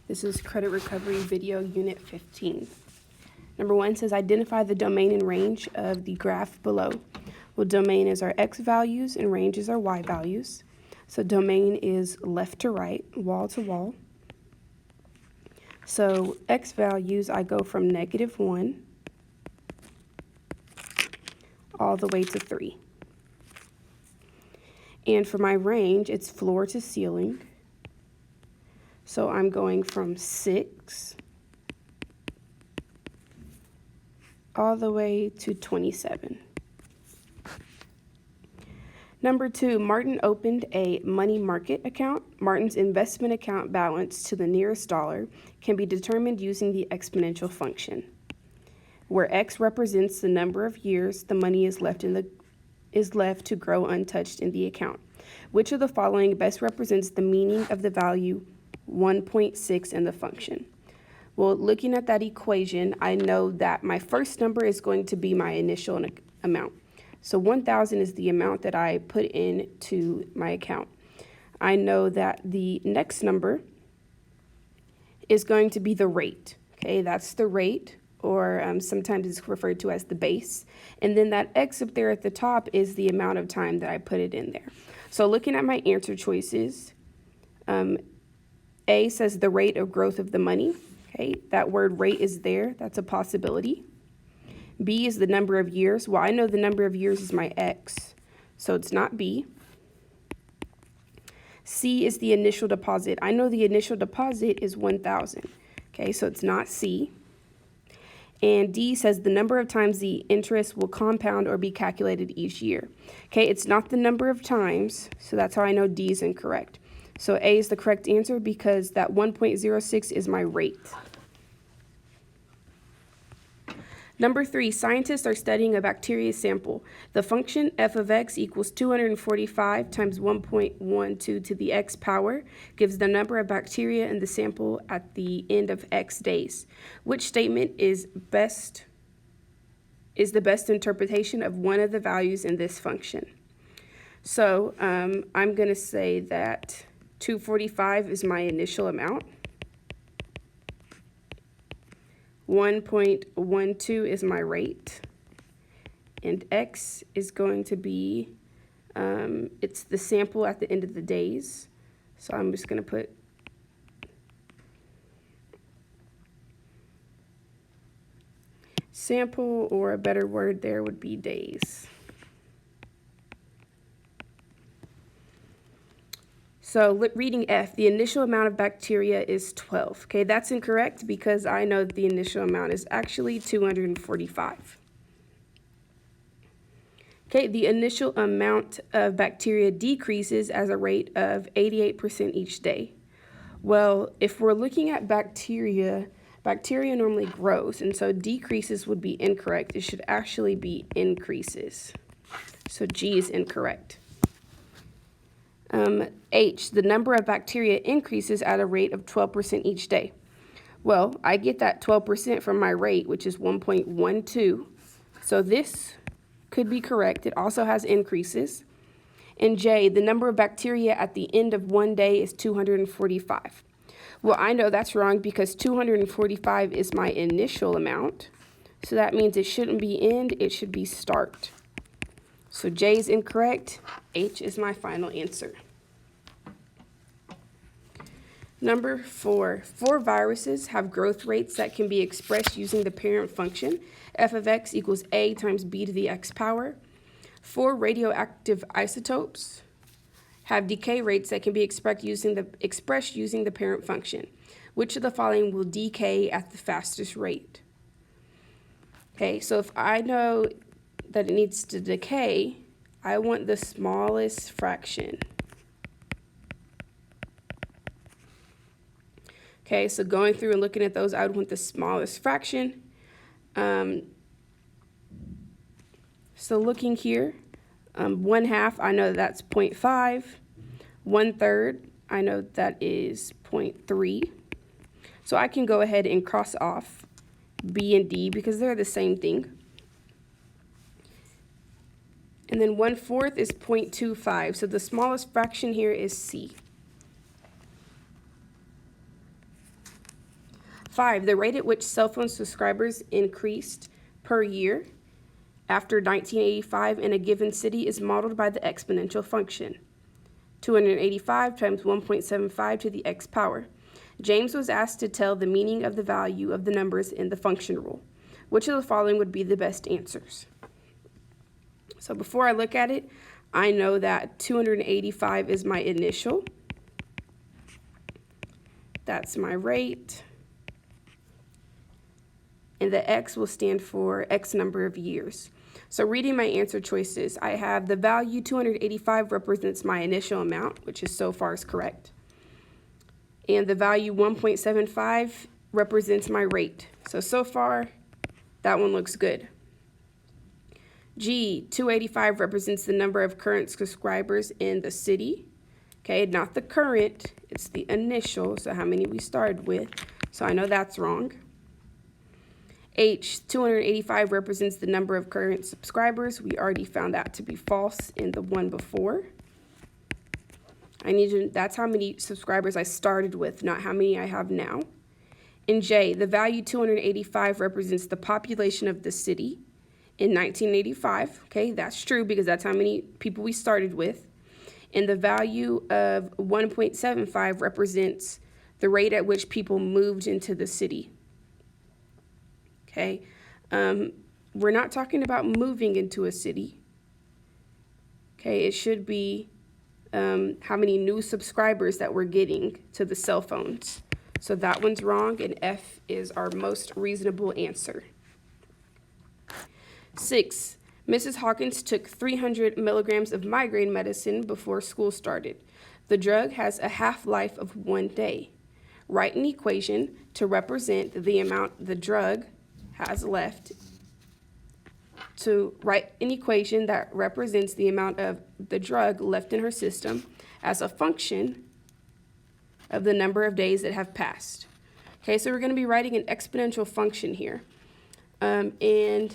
This is Credit Recovery Video Unit 15. Number 1 says identify the domain and range of the graph below. Well, domain is our x values and range is our y values. So domain is left to right, wall to wall. So x values, I go from -1 all the way to 3. And for my range, it's floor to ceiling. So I'm going from 6 all the way to 27. Number 2, Martin opened a money market account. Martin's investment account balance to the nearest dollar can be determined using the exponential function, where x represents the number of years the money is left to grow untouched in the account. Which of the following best represents the meaning of the value 1.6 in the function? Well, looking at that equation, I know that my first number is going to be my initial amount. So 1,000 is the amount that I put into my account. I know that the next number is going to be the rate. Okay, that's the rate, or sometimes it's referred to as the base. And then that x up there at the top is the amount of time that I put it in there. So looking at my answer choices, A says the rate of growth of the money. Okay, that word rate is there. That's a possibility. B is the number of years. Well, I know the number of years is my x, so it's not B. C is the initial deposit. I know the initial deposit is 1,000. Okay, so it's not C. And D says the number of times the interest will compound or be calculated each year. Okay, it's not the number of times, so that's how I know D is incorrect. So A is the correct answer because that 1.06 is my rate. Number 3, scientists are studying a bacteria sample. The function f of x equals 245 times 1.12 to the x power gives the number of bacteria in the sample at the end of x days. Which statement is the best interpretation of one of the values in this function? So I'm going to say that 245 is my initial amount. 1.12 is my rate, and x is going to be, it's the sample at the end of the days. So I'm just going to put sample, or a better word there would be days. So reading F, the initial amount of bacteria is 12. Okay, that's incorrect because I know the initial amount is actually 245. Okay, the initial amount of bacteria decreases as a rate of 88% each day. Well, if we're looking at bacteria normally grows, and so decreases would be incorrect. It should actually be increases. So G is incorrect. H, the number of bacteria increases at a rate of 12% each day. Well, I get that 12% from my rate, which is 1.12. So this could be correct. It also has increases. And J, the number of bacteria at the end of one day is 245. Well, I know that's wrong because 245 is my initial amount. So that means it shouldn't be end, it should be start. So J is incorrect. H is my final answer. Number 4, 4 viruses have growth rates that can be expressed using the parent function, f of x equals a times b to the x power. 4 radioactive isotopes have decay rates that can be expressed using the parent function. Which of the following will decay at the fastest rate? Okay, so if I know that it needs to decay, I want the smallest fraction. Okay, so going through and looking at those, I would want the smallest fraction. So looking here, 1/2, I know that's 0.5. 1/3, I know that is 0.3. So I can go ahead and cross off B and D because they're the same thing. And then 1/4 is 0.25. So the smallest fraction here is C. 5, the rate at which cell phone subscribers increased per year after 1985 in a given city is modeled by the exponential function. 285 times 1.75 to the x power. James was asked to tell the meaning of the value of the numbers in the function rule. Which of the following would be the best answers? So before I look at it, I know that 285 is my initial. That's my rate. And the x will stand for x number of years. So reading my answer choices, I have the value 285 represents my initial amount, which is so far is correct. And the value 1.75 represents my rate. So far, that one looks good. G, 285 represents the number of current subscribers in the city. Okay, not the current, it's the initial, so how many we started with. So I know that's wrong. H, 285 represents the number of current subscribers. We already found that to be false in the one before. That's how many subscribers I started with, not how many I have now. In J, the value 285 represents the population of the city in 1985. Okay, that's true because that's how many people we started with. And the value of 1.75 represents the rate at which people moved into the city. Okay, we're not talking about moving into a city. Okay, it should be how many new subscribers that we're getting to the cell phones. So that one's wrong, and F is our most reasonable answer. 6, Mrs. Hawkins took 300 milligrams of migraine medicine before school started. The drug has a half-life of 1 day. Write an equation to represent the amount the drug has left. To write an equation that represents the amount of the drug left in her system as a function of the number of days that have passed. Okay, so we're going to be writing an exponential function here. And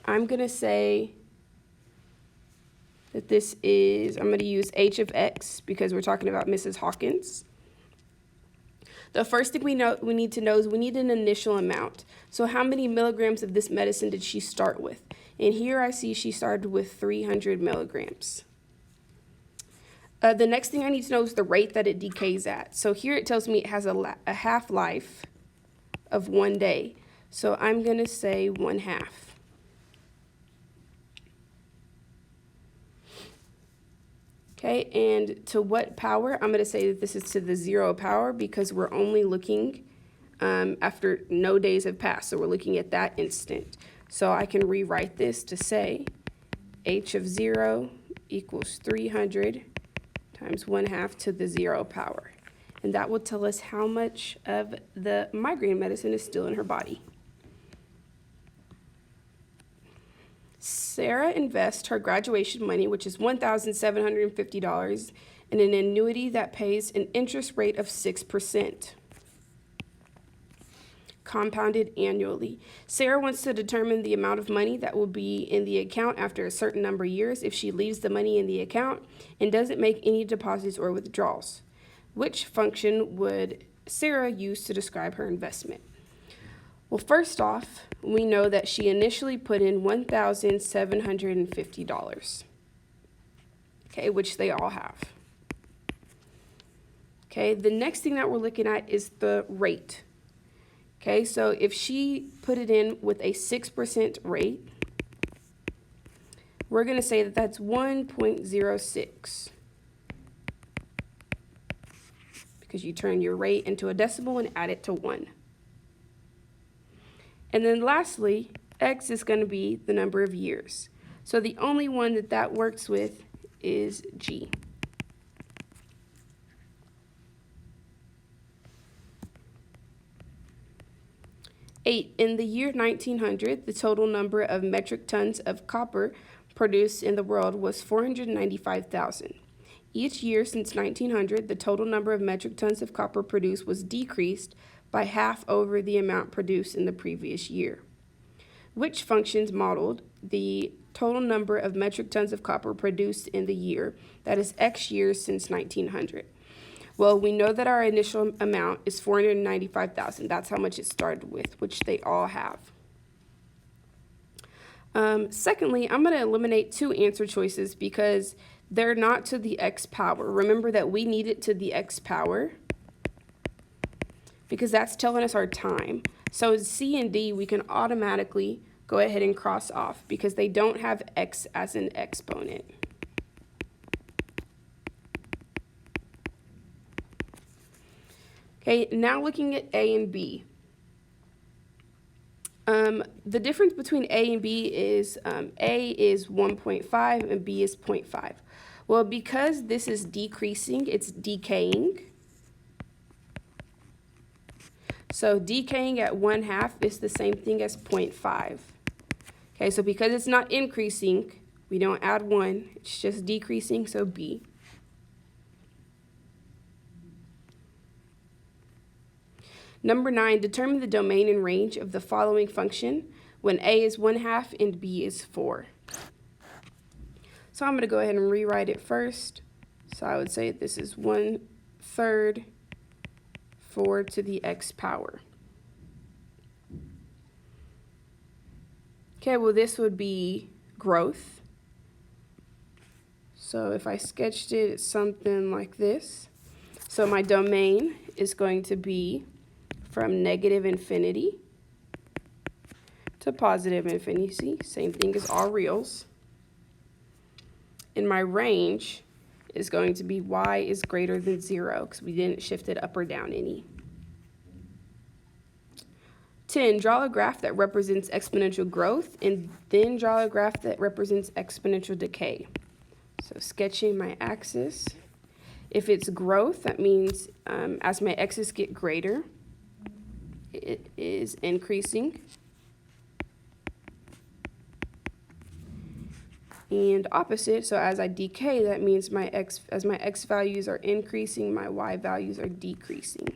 I'm going to say that this is, I'm going to use h of x because we're talking about Mrs. Hawkins. The first thing we need to know is we need an initial amount. So how many milligrams of this medicine did she start with? And here I see she started with 300 milligrams. The next thing I need to know is the rate that it decays at. So here it tells me it has a half-life of 1 day. So I'm going to say 1/2. Okay, and to what power? I'm going to say that this is to the 0 power because we're only looking after no days have passed. So we're looking at that instant. So I can rewrite this to say h of 0 equals 300 times 1/2 to the 0 power. And that will tell us how much of the migraine medicine is still in her body. Sarah invests her graduation money, which is $1,750, in an annuity that pays an interest rate of 6%, compounded annually. Sarah wants to determine the amount of money that will be in the account after a certain number of years if she leaves the money in the account and doesn't make any deposits or withdrawals. Which function would Sarah use to describe her investment? Well, first off, we know that she initially put in $1,750, okay, which they all have. Okay, the next thing that we're looking at is the rate. Okay, so if she put it in with a 6% rate, we're going to say that that's 1.06 because you turn your rate into a decimal and add it to 1. And then lastly, x is going to be the number of years. So the only one that works with is G. Eight, in the year 1900, the total number of metric tons of copper produced in the world was 495,000. Each year since 1900, the total number of metric tons of copper produced was decreased by half over the amount produced in the previous year. Which functions modeled the total number of metric tons of copper produced in the year, that is X years since 1900? Well, we know that our initial amount is $495,000. That's how much it started with, which they all have. Secondly, I'm going to eliminate 2 answer choices because they're not to the x power. Remember that we need it to the x power because that's telling us our time. So C and D, we can automatically go ahead and cross off because they don't have x as an exponent. Okay, now looking at A and B. The difference between A and B is A is 1.5 and B is 0.5. Well, because this is decreasing, it's decaying. So decaying at 1/2 is the same thing as 0.5. Okay, so because it's not increasing, we don't add 1, it's just decreasing, so B. Number 9, determine the domain and range of the following function when A is 1/2 and B is 4. So I'm going to go ahead and rewrite it first. So I would say this is 1/3 4 to the x power. Okay, well this would be growth. So if I sketched it, it's something like this. So my domain is going to be from negative infinity to positive infinity, same thing as all reals. And my range is going to be y is greater than 0 because we didn't shift it up or down any. 10, draw a graph that represents exponential growth and then draw a graph that represents exponential decay. So sketching my axis. If it's growth, that means as my x's get greater, it is increasing. And opposite, so as I decay, that means as my x values are increasing, my y values are decreasing.